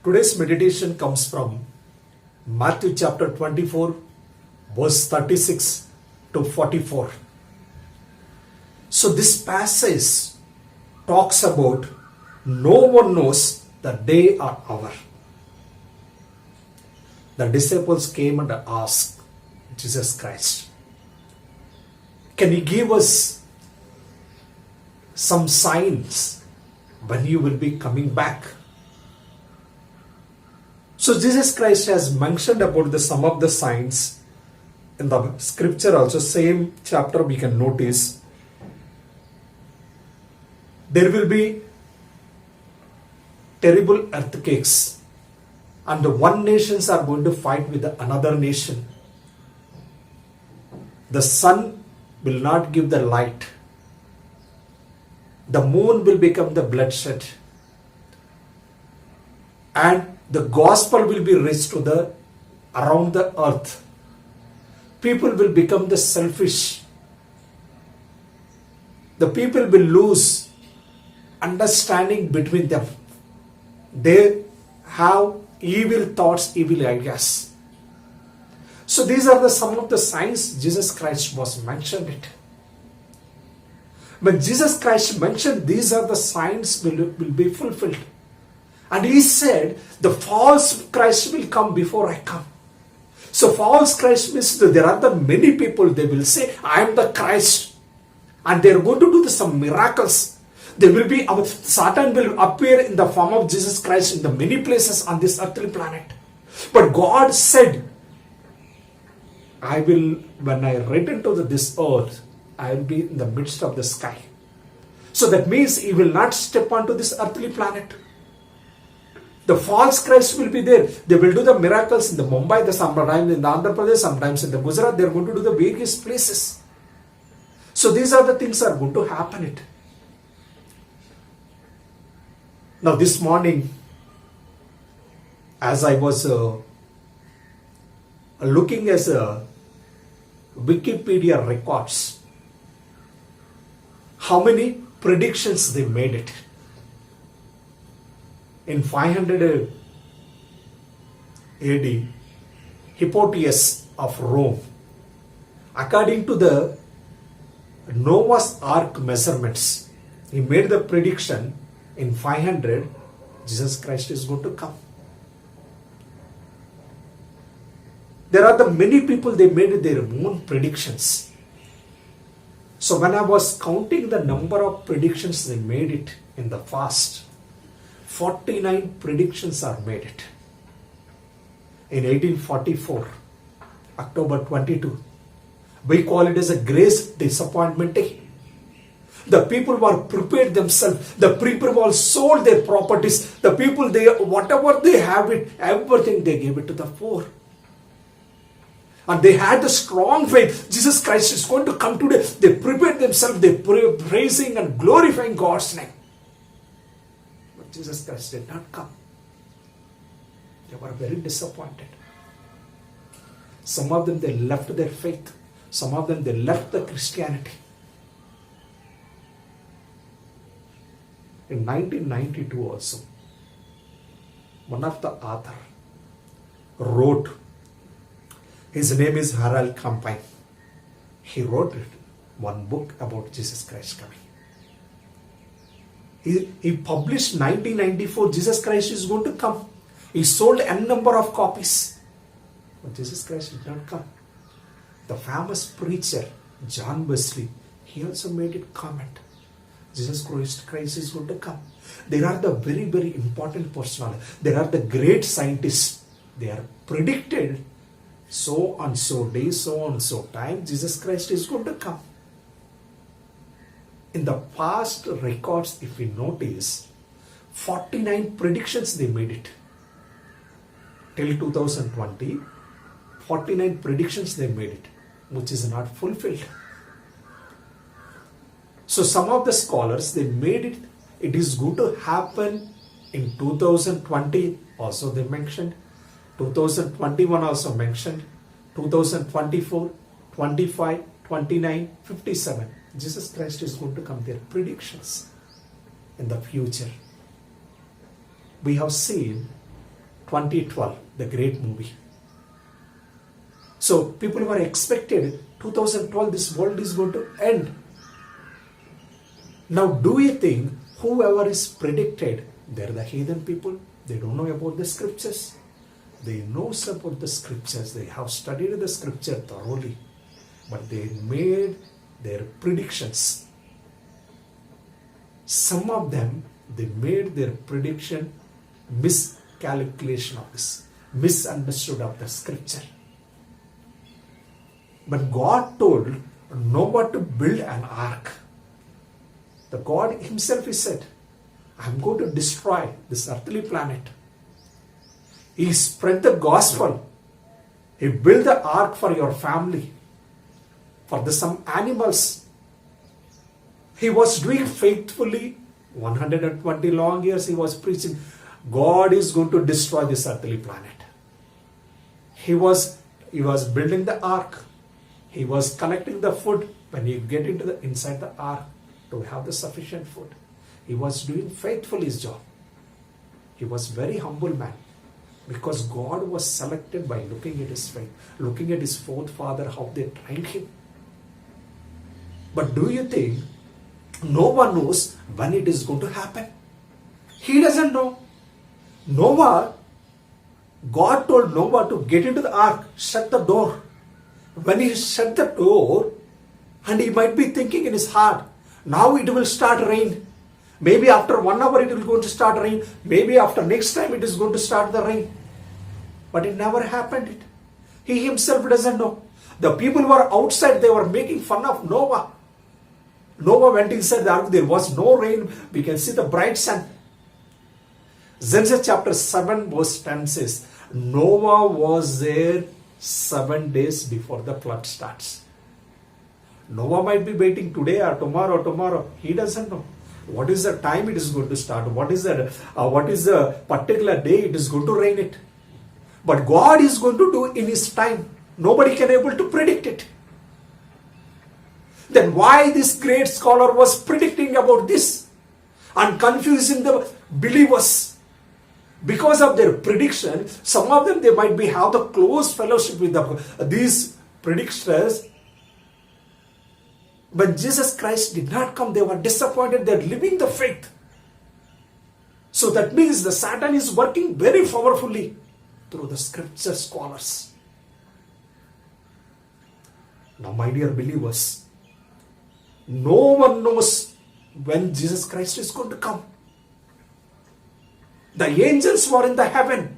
Today's meditation comes from Matthew chapter 24, verse 36 to 44. So this passage talks about no one knows the day or hour. The disciples came and asked Jesus Christ, can you give us some signs when you will be coming back? So Jesus Christ has mentioned about some of the signs in the scripture also, same chapter we can notice. There will be terrible earthquakes and the one nations are going to fight with another nation. The sun will not give the light. The moon will become the bloodshed. And the gospel will be reached to the around the earth. People will become the selfish. The people will lose understanding between them. They have evil thoughts, evil ideas. So these are some of the signs Jesus Christ was mentioned it. When Jesus Christ mentioned these are the signs will be fulfilled. And he said, the false Christ will come before I come. So false Christ means there are the many people, they will say, I am the Christ. And they are going to do some miracles. There will be, Satan will appear in the form of Jesus Christ in the many places on this earthly planet. But God said, when I return to this earth, I will be in the midst of the sky. So that means he will not step onto this earthly planet. The false Christ will be there. They will do the miracles in the Mumbai, sometimes in the Andhra Pradesh, sometimes in the Gujarat. They are going to do the various places. So these are the things that are going to happen. Now this morning, as I was looking at Wikipedia records, how many predictions they made it. In 500 AD, Hippotius of Rome, according to the Noah's Ark measurements, he made the prediction in 500, Jesus Christ is going to come. There are the many people, they made their own predictions. So when I was counting the number of predictions they made it in the past, 49 predictions are made it. In 1844, October 22, we call it as a Great Disappointment Day. The people were prepared themselves. The people were sold their properties. The people, whatever they have it, everything they gave it to the poor. And they had the strong faith. Jesus Christ is going to come today. They prepared themselves. They praising and glorifying God's name. But Jesus Christ did not come. They were very disappointed. Some of them, they left their faith. Some of them, they left the Christianity. In 1992 also, one of the author wrote, his name is Haribabu. He wrote one book about Jesus Christ coming. He published 1994, Jesus Christ is going to come. He sold n number of copies. But Jesus Christ did not come. The famous preacher, John Wesley, he also made it comment. Jesus Christ is going to come. There are the very, very important personalities. There are the great scientists. They are predicted so and so day, so and so time, Jesus Christ is going to come. In the past records, if we notice, 49 predictions they made it. Till 2020, 49 predictions they made it, which is not fulfilled. So some of the scholars, they made it is going to happen in 2020, also they mentioned, 2021 also mentioned, 2024, 25, 29, 57. Jesus Christ is going to come. Their predictions in the future. We have seen 2012, the great movie. So people were expected 2012 this world is going to end. Now do you think whoever is predicted, they're the heathen people, they don't know about the scriptures. They know about the scriptures, they have studied the scripture thoroughly, but they made their predictions. Some of them, they made their prediction miscalculation of this, misunderstood of the scripture. But God told Noah to build an ark. The God himself, he said, I'm going to destroy this earthly planet. He spread the gospel. He built the ark for your family, for some animals. He was doing faithfully 120 long years. He was preaching, God is going to destroy this earthly planet. He was building the ark. He was collecting the food when you get inside the ark to have the sufficient food. He was doing faithfully his job. He was very humble man, because God was selected by looking at his faith, looking at his forefather, how they trained him. But do you think no one knows when it is going to happen? He doesn't know. God told Noah to get into the ark, shut the door. When he shut the door, and he might be thinking in his heart, now it will start rain. Maybe after 1 hour it will going to start rain. Maybe after next time it is going to start the rain. But it never happened. He himself doesn't know. The people were outside, they were making fun of Noah. Noah went inside the ark, there was no rain. We can see the bright sun. Genesis chapter 7 verse 10 says, Noah was there 7 days before the flood starts. Noah might be waiting today or tomorrow. He doesn't know. What is the time it is going to start? What is the particular day it is going to rain it? But God is going to do in his time. Nobody can able to predict it. Then why this great scholar was predicting about this and confusing the believers? Because of their prediction, some of them, they might be have the close fellowship with these predictors. When Jesus Christ did not come, they were disappointed. They are living the faith. So that means the Satan is working very powerfully through the scripture scholars. Now, my dear believers, no one knows when Jesus Christ is going to come. The angels were in the heaven.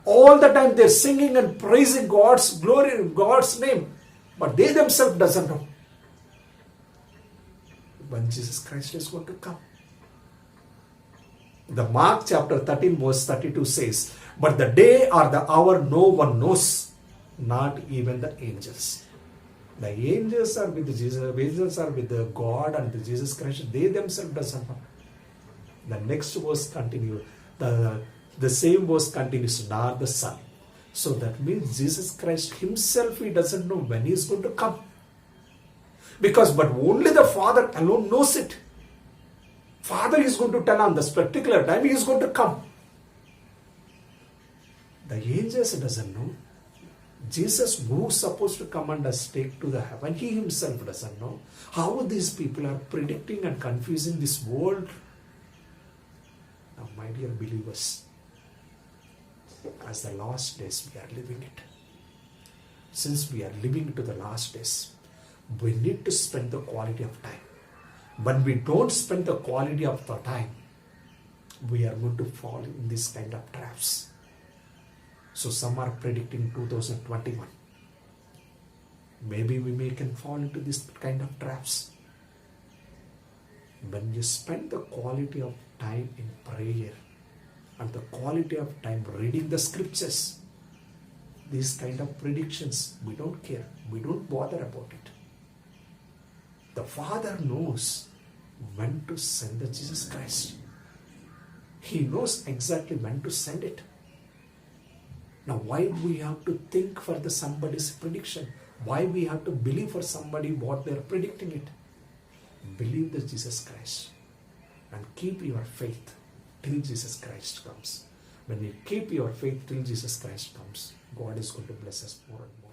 All the time they're singing and praising God's glory, God's name. But they themselves doesn't know when Jesus Christ is going to come. The Mark chapter 13 verse 32 says, but the day or the hour no one knows, not even the angels. The angels are with Jesus, the angels are with the God and the Jesus Christ. They themselves doesn't know. The next verse continues. The same verse continues, nor the Son. So that means Jesus Christ himself, he doesn't know when he is going to come. But only the Father alone knows it. Father is going to tell on this particular time he is going to come. The angels doesn't know. Jesus, who is supposed to come and us take to the heaven, he himself doesn't know. How these people are predicting and confusing this world. Now, my dear believers, as the last days we are living it. Since we are living to the last days, we need to spend the quality of time. When we don't spend the quality of the time, we are going to fall in this kind of traps. So some are predicting 2021. Maybe we can fall into this kind of traps. When you spend the quality of time in prayer and the quality of time reading the scriptures, these kind of predictions, we don't care. We don't bother about it. The Father knows when to send the Jesus Christ. He knows exactly when to send it. Now, why we have to think for somebody's prediction? Why we have to believe for somebody what they are predicting it? Believe the Jesus Christ and keep your faith. till Jesus Christ comes. When we keep your faith till Jesus Christ comes, God is going to bless us more and more.